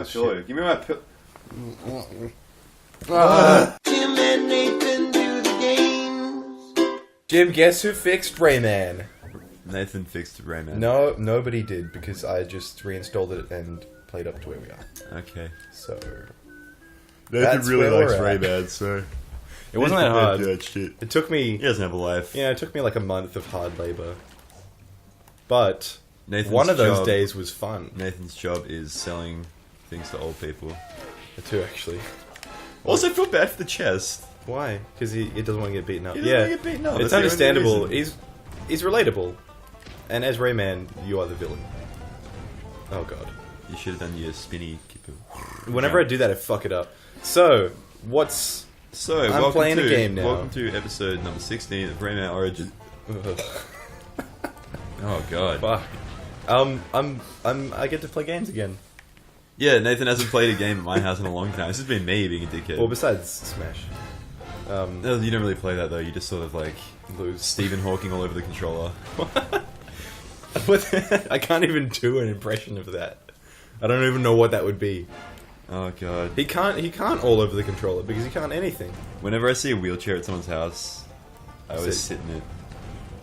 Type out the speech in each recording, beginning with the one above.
Sure. Give me my pill. Jim and Nathan do the games. Jim, guess who fixed Rayman? Nathan fixed Rayman. No, nobody did, because I just reinstalled it and played up to where we are. Okay. So... Nathan That's really where likes we're at. Rayman, so... It wasn't that hard. That shit. It took me... He doesn't have a life. Yeah, it took me like a month of hard labor. But... Nathan's one of those job- days was fun. Nathan's job is selling things to old people. The two, actually. Also, I feel bad for the chest. Why? Because he doesn't want to get beaten up. He doesn't want to get beaten up. It's That's the only understandable. reason. He's relatable. And as Rayman, you are the villain. Oh god. You should have done your spinny kipper. Whenever I do that, I fuck it up. So, what's... So, I'm welcome playing to, a game now. Welcome to episode number 16 of Rayman Origin. Oh god. Fuck. I get to play games again. Yeah, Nathan hasn't played a game at my house in a long time. This has been me being a dickhead. Well, besides Smash. No, you don't really play that though. You just sort of like Lose. Stephen Hawking all over the controller. I can't even do an impression of that. I don't even know what that would be. Oh god. He can't all over the controller because he can't anything. Whenever I see a wheelchair at someone's house, I always sit in it.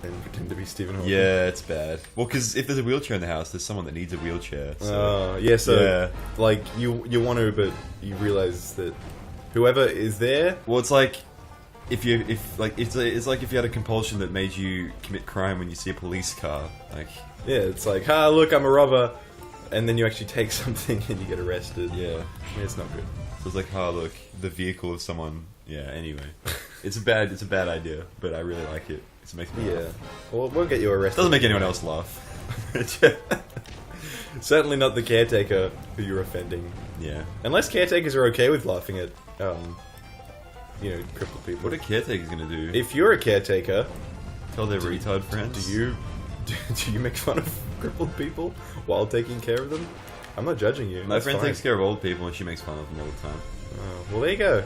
And pretend to be Stephen Hawking. Yeah, it's bad. Well, because if there's a wheelchair in the house, there's someone that needs a wheelchair. So. Yeah, so Yeah. like you want to, but you realize that whoever is there. Well, it's like it's like if you had a compulsion that made you commit crime when you see a police car. Like, Yeah, it's like, look, I'm a robber, and then you actually take something and you get arrested. yeah. It's not good. So it's like, look, the vehicle of someone. Yeah. Anyway, it's a bad idea, but I really like it. It makes me Yeah, laugh. well, we'll get you arrested. Doesn't make anyone else laugh. Certainly not the caretaker who you're offending. Yeah. Unless caretakers are okay with laughing at, crippled people. What are caretakers gonna do? If you're a caretaker, Tell their retard friends? do you make fun of crippled people while taking care of them? I'm not judging you. My That's friend fine. takes care of old people and she makes fun of them all the time. Oh, well, there you go.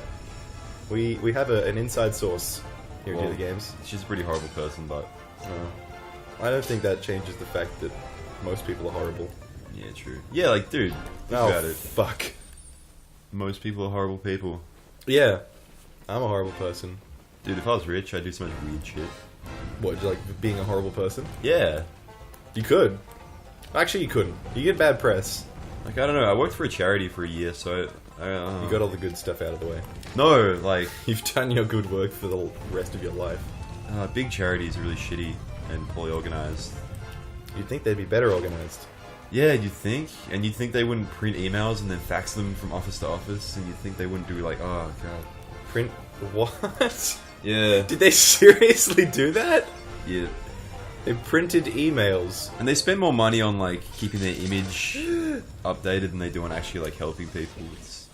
We have an inside source here at DoTheGames. She's a pretty horrible person, but I don't think that changes the fact that most people are horrible. yeah, true. Yeah, like, dude, think about it. Fuck. Most people are horrible people. Yeah, I'm a horrible person. Dude, if I was rich, I'd do so much weird shit. What, do you like being a horrible person? Yeah. You could. Actually, you couldn't. You get bad press. Like, I don't know, I worked for a charity for a year, so I don't know. You got all the good stuff out of the way. No, like, You've done your good work for the rest of your life. big charities are really shitty and poorly organized. You'd think they'd be better organized. Yeah, you'd think. And you'd think they wouldn't print emails and then fax them from office to office, and you'd think they wouldn't do like, oh god. Print what? Yeah. Did they seriously do that? Yeah. They printed emails. And they spend more money on like keeping their image updated than they do on actually like helping people. It's...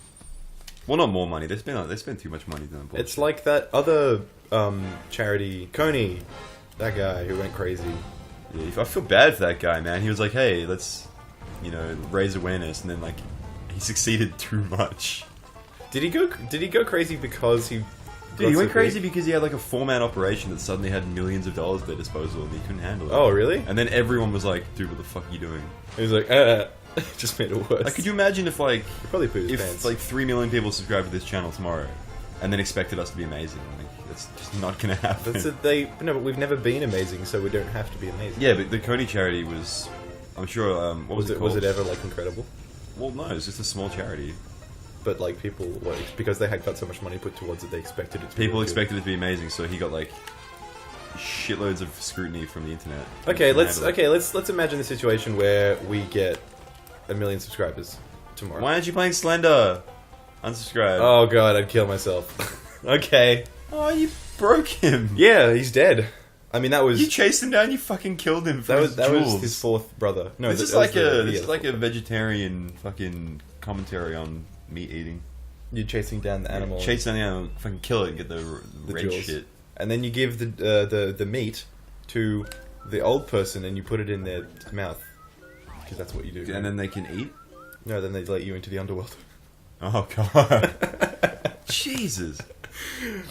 Well, not more money. They spend too much money than It's like that other charity, Coney, that guy who went crazy. Yeah, I feel bad for that guy, man. He was like, "Hey, let's, raise awareness," and then like he succeeded too much. Did he go crazy because he? Dude, he went crazy because he had like a 4-man operation that suddenly had millions of dollars at their disposal and he couldn't handle it. Oh, really? And then everyone was like, "Dude, what the fuck are you doing?" He was like, just made it worse. Like, could you imagine if like He probably put his pants. like 3 million people subscribed to this channel tomorrow, and then expected us to be amazing? Like, that's just not gonna happen. but we've never been amazing, so we don't have to be amazing. Yeah, but the Coney charity was, I'm sure. What was it called? Was it ever like incredible? Well, no, it's just a small charity. But like people, because they had got so much money put towards it, they expected it to be People really good. expected it to be amazing, so he got like shitloads of scrutiny from the internet. Okay, let's imagine the situation where we get 1 million subscribers tomorrow. Why aren't you playing Slender? Unsubscribe. Oh god, I'd kill myself. Okay. Oh, you broke him. Yeah, he's dead. I mean, that was You chased him down. You fucking killed him for that his was jewels. his fourth brother. No, This is that was like a vegetarian fucking commentary on meat eating. You're chasing down the animal, Chase down the animal, fucking kill it, and get the red jewels. shit. and then you give the meat to the old person, and you put it in their mouth because that's what you do. And then they can eat. No, then they let you into the underworld. Oh god. Jesus.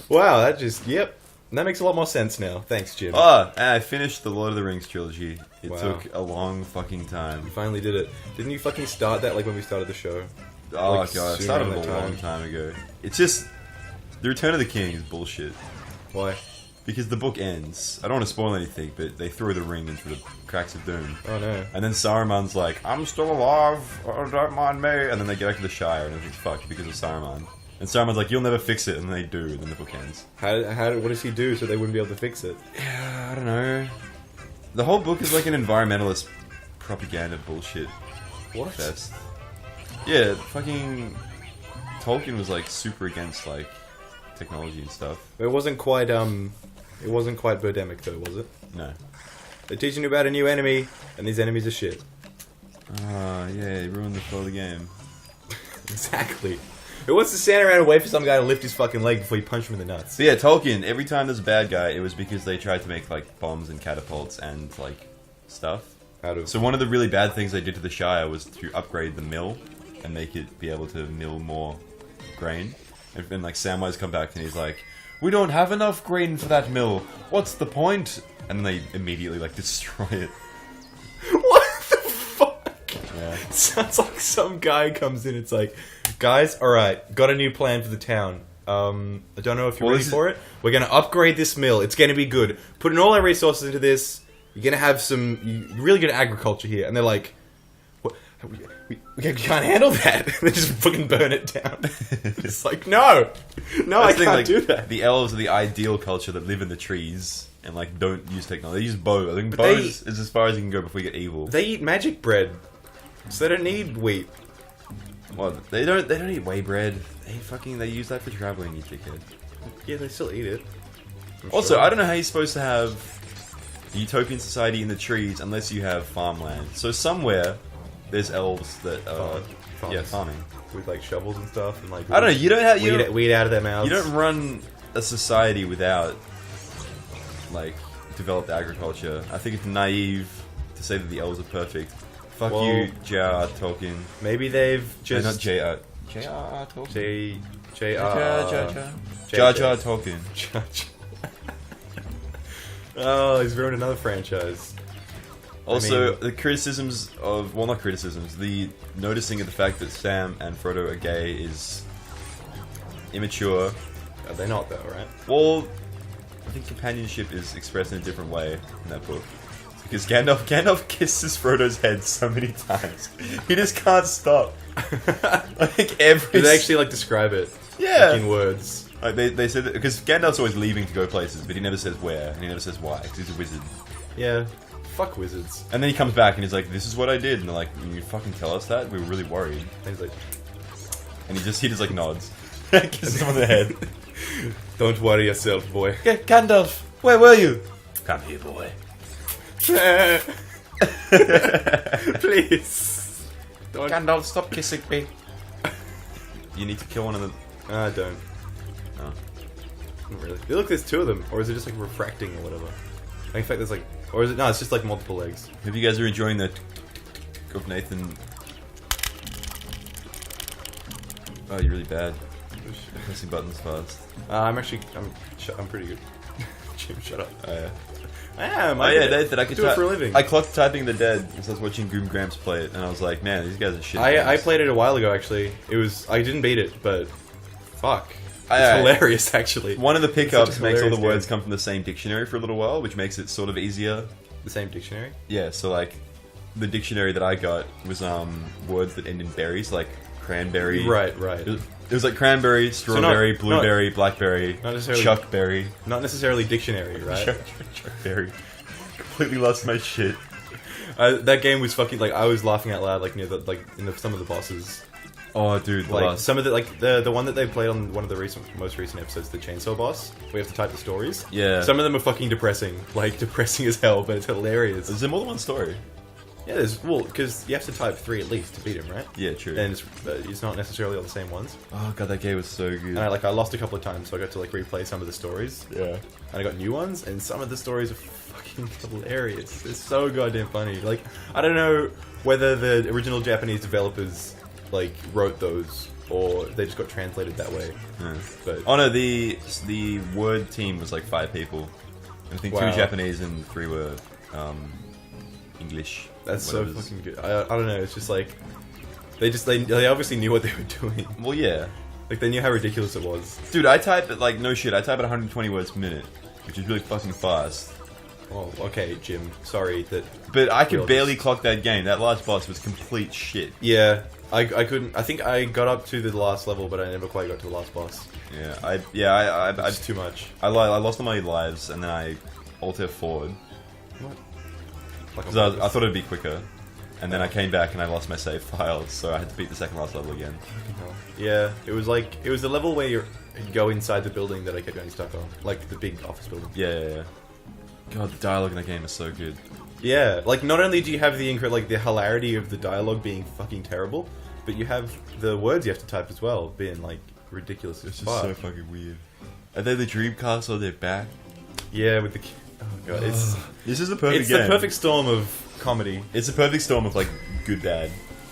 Wow, that makes a lot more sense now. Thanks, Jim. Oh, and I finished the Lord of the Rings trilogy. It Wow. took a long fucking time. You finally did it. Didn't you fucking start that like when we started the show? Oh Like, god, it sooner started than a that long time. time ago. It's just the Return of the King is bullshit Why? because the book ends. I don't want to spoil anything, but they throw the ring into the cracks of doom, Oh no. and then Saruman's like, "I'm still alive. Oh, don't mind me." And then they get back to the Shire, and everything's fucked because of Saruman. And Saruman's like, "You'll never fix it," and they do, and then the book ends. What does he do so they wouldn't be able to fix it? Yeah, I don't know. The whole book is like an environmentalist propaganda bullshit What? fest. Yeah, fucking Tolkien was like super against like technology and stuff. It wasn't quite Birdemic though, was it? No. They're teaching you about a new enemy, and these enemies are shit. Ah, yeah, he ruined the flow of the game. Exactly. It wants to stand around and wait for some guy to lift his fucking leg before you punch him in the nuts. So yeah, Tolkien, every time there's a bad guy, it was because they tried to make like bombs and catapults and like stuff. So one of the really bad things they did to the Shire was to upgrade the mill and make it be able to mill more grain. And then like Samwise come back and he's like, "We don't have enough grain for that mill. What's the point?" And then they immediately like destroy it. What the fuck? Yeah. Sounds like some guy comes in. It's like, guys, all right, got a new plan for the town. I don't know if you're ready for it. We're gonna upgrade this mill. It's gonna be good. Putting all our resources into this. You're gonna have some really good agriculture here. And they're like, what? We can't handle that. They just fucking burn it down. It's like, no, I can't do that. The elves are the ideal culture that live in the trees and like don't use technology. They use bow. I think But bows is as far as you can go before you get evil. They eat magic bread, so they don't need wheat. Well, they don't eat whey bread. They use that for traveling, you dickhead. Yeah, they still eat it. Also, sure. I don't know how you're supposed to have a utopian society in the trees unless you have farmland. So somewhere there's elves that are farming with like shovels and stuff, and like I don't know. You don't have weed out of their mouths. You don't run a society without like developed agriculture. I think it's naive to say that the elves are perfect. Fuck Well, you, J.R.R. Tolkien. Maybe they've No, just not J.R.R. Tolkien. Jar Jar Tolkien. Oh, he's ruined another franchise. Also, I mean- the criticisms of not criticisms, the noticing of the fact that Sam and Frodo are gay is immature. They're not though, right? Well, I think companionship is expressed in a different way in that book. Because Gandalf kisses Frodo's head so many times. He just can't stop. Like every... Do they actually like describe it? Yeah. Like in words. Like they said that... Because Gandalf's always leaving to go places, but he never says where, and he never says why, because he's a wizard. Yeah. Fuck wizards. And then he comes back and he's like, "This is what I did." And they're like, "You fucking tell us that? We were really worried." And he's like, And he just like nods. Kisses him on the head. don't worry yourself, boy. Okay, Gandalf, where were you? Come here, boy. Please. Don't. Gandalf, stop kissing me. You need to kill one of them. I don't. No. Not really. Look, there's two of them. Or is it just like refracting or whatever? In fact, there's like... Or is it... No, it's just like multiple legs. If you guys are enjoying the of Nathan... Oh, you're really bad. Pressing buttons fast. I'm actually... I'm pretty good. Jim, shut up. Oh, yeah. I am. Oh, yeah, Nathan, I could do it for a living. I clocked Typing the Dead because I was watching Goom Gramps play it, and I was like, man, these guys are shit. I played it a while ago, actually. It was... I didn't beat it, but... Fuck. It's I- hilarious, actually. One of the pickups Such a makes all the hilarious words game. come from the same dictionary for a little while, which makes it sort of easier. The same dictionary? Yeah, so like the dictionary that I got was words that end in berries, like cranberry. Right. It was like cranberry, strawberry, blueberry, blackberry, not necessarily- chuckberry. Not necessarily dictionary, right? Chuckberry. Completely lost my shit. That game was fucking... Like, I was laughing out loud, like, near the... Like, in some of the bosses. Oh, dude, the Like, last. some of the... Like, the one that they played on one of the most recent episodes, the Chainsaw Boss, where you have to type the stories. Yeah. Some of them are fucking depressing. Like, depressing as hell, but it's hilarious. Is there more than one story? Yeah, there's... Well, because you have to type 3 at least to beat him, right? Yeah, true. And it's not necessarily all the same ones. Oh god, that game was so good. And I lost a couple of times, so I got to, like, replay some of the stories. Yeah. And I got new ones, and some of the stories are fucking hilarious. It's so goddamn funny. Like, I don't know whether the original Japanese developers, like, wrote those, or they just got translated that way. Yeah. But Oh no, the word team was like 5 people. I think 2 Wow. Japanese and 3 were English. that's so whatever's- fucking good. I don't know, it's just like... They obviously knew what they were doing. Well, yeah. Like, they knew how ridiculous it was. Dude, I type at, like, no shit, I type at 120 words per minute, which is really fucking fast. Oh, okay, Jim. Sorry that... But I could barely clock that game. That last boss was complete shit. Yeah, I couldn't... I think I got up to the last level, but I never quite got to the last boss. Yeah, It's too much. I lost all my lives, and then I Alt F4'd. What? Because I thought it'd be quicker. And then I came back and I lost my save file, so I had to beat the second last level again. Yeah, it was the level where you go inside the building that I kept getting stuck on. Like, the big office building. Yeah. God, the dialogue in that game is so good. Yeah, like, not only do you have the hilarity of the dialogue being fucking terrible, but you have the words you have to type as well being, like, ridiculous as fuck. It's just so fucking weird. Are they the Dreamcast or they're back? Yeah, with the... Oh god, This is the perfect it's game. the perfect storm of comedy. It's a perfect storm of, like, good bad.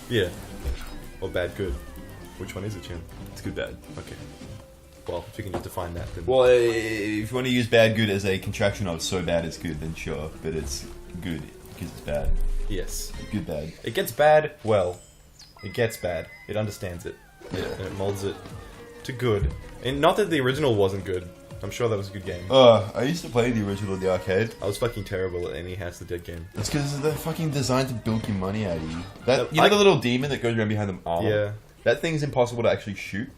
Yeah. Or bad good. Which one is it, Jim? It's good bad. Okay. Well, if you can just define that, then... Well, if you want to use bad good as a contraction of so bad it's good, then sure. But it's good because it's bad. Yes. Good bad. It gets bad, well. It gets bad. It understands it. Yeah. And it molds it to good. And not that the original wasn't good. I'm sure that was a good game. I used to play the original at the arcade. I was fucking terrible at any House of the Dead game. It's because they're fucking designed to bilk your money out of you. You know I- the little demon that goes around behind the arm? Yeah. That thing's impossible to actually shoot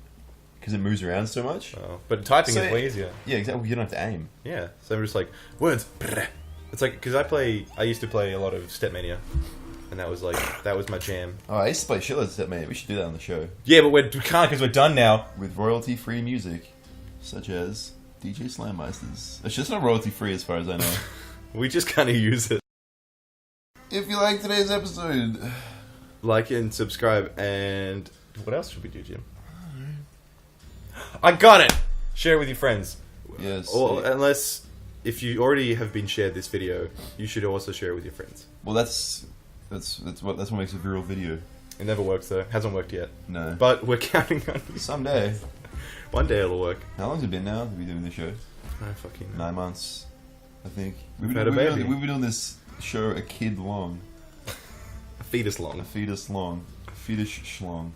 because it moves around so much. Oh, but typing So- is way easier. Yeah, exactly. You don't have to aim. Yeah. So I'm just like, words. Brr. It's like, because I used to play a lot of Stepmania. And that was my jam. Oh, I used to play shitloads of that, man. We should do that on the show. Yeah, but we can't because we're done now. With royalty-free music, such as DJ Slammeisters. It's just not royalty-free as far as I know. We just kind of use it. If you like today's episode... Like and subscribe, and what else should we do, Jim? I got it! Share it with your friends. Yes. Or, unless, if you already have been shared this video, you should also share it with your friends. Well, that's what makes a viral video. It never works though. Hasn't worked yet. No. But we're counting on you. Someday. One day it'll work. How long's it been now to be doing this show? I fucking know. 9 months, I think. We've had a baby. We've been doing this show a kid long. A fetus long. A fetus long. A fetus schlong.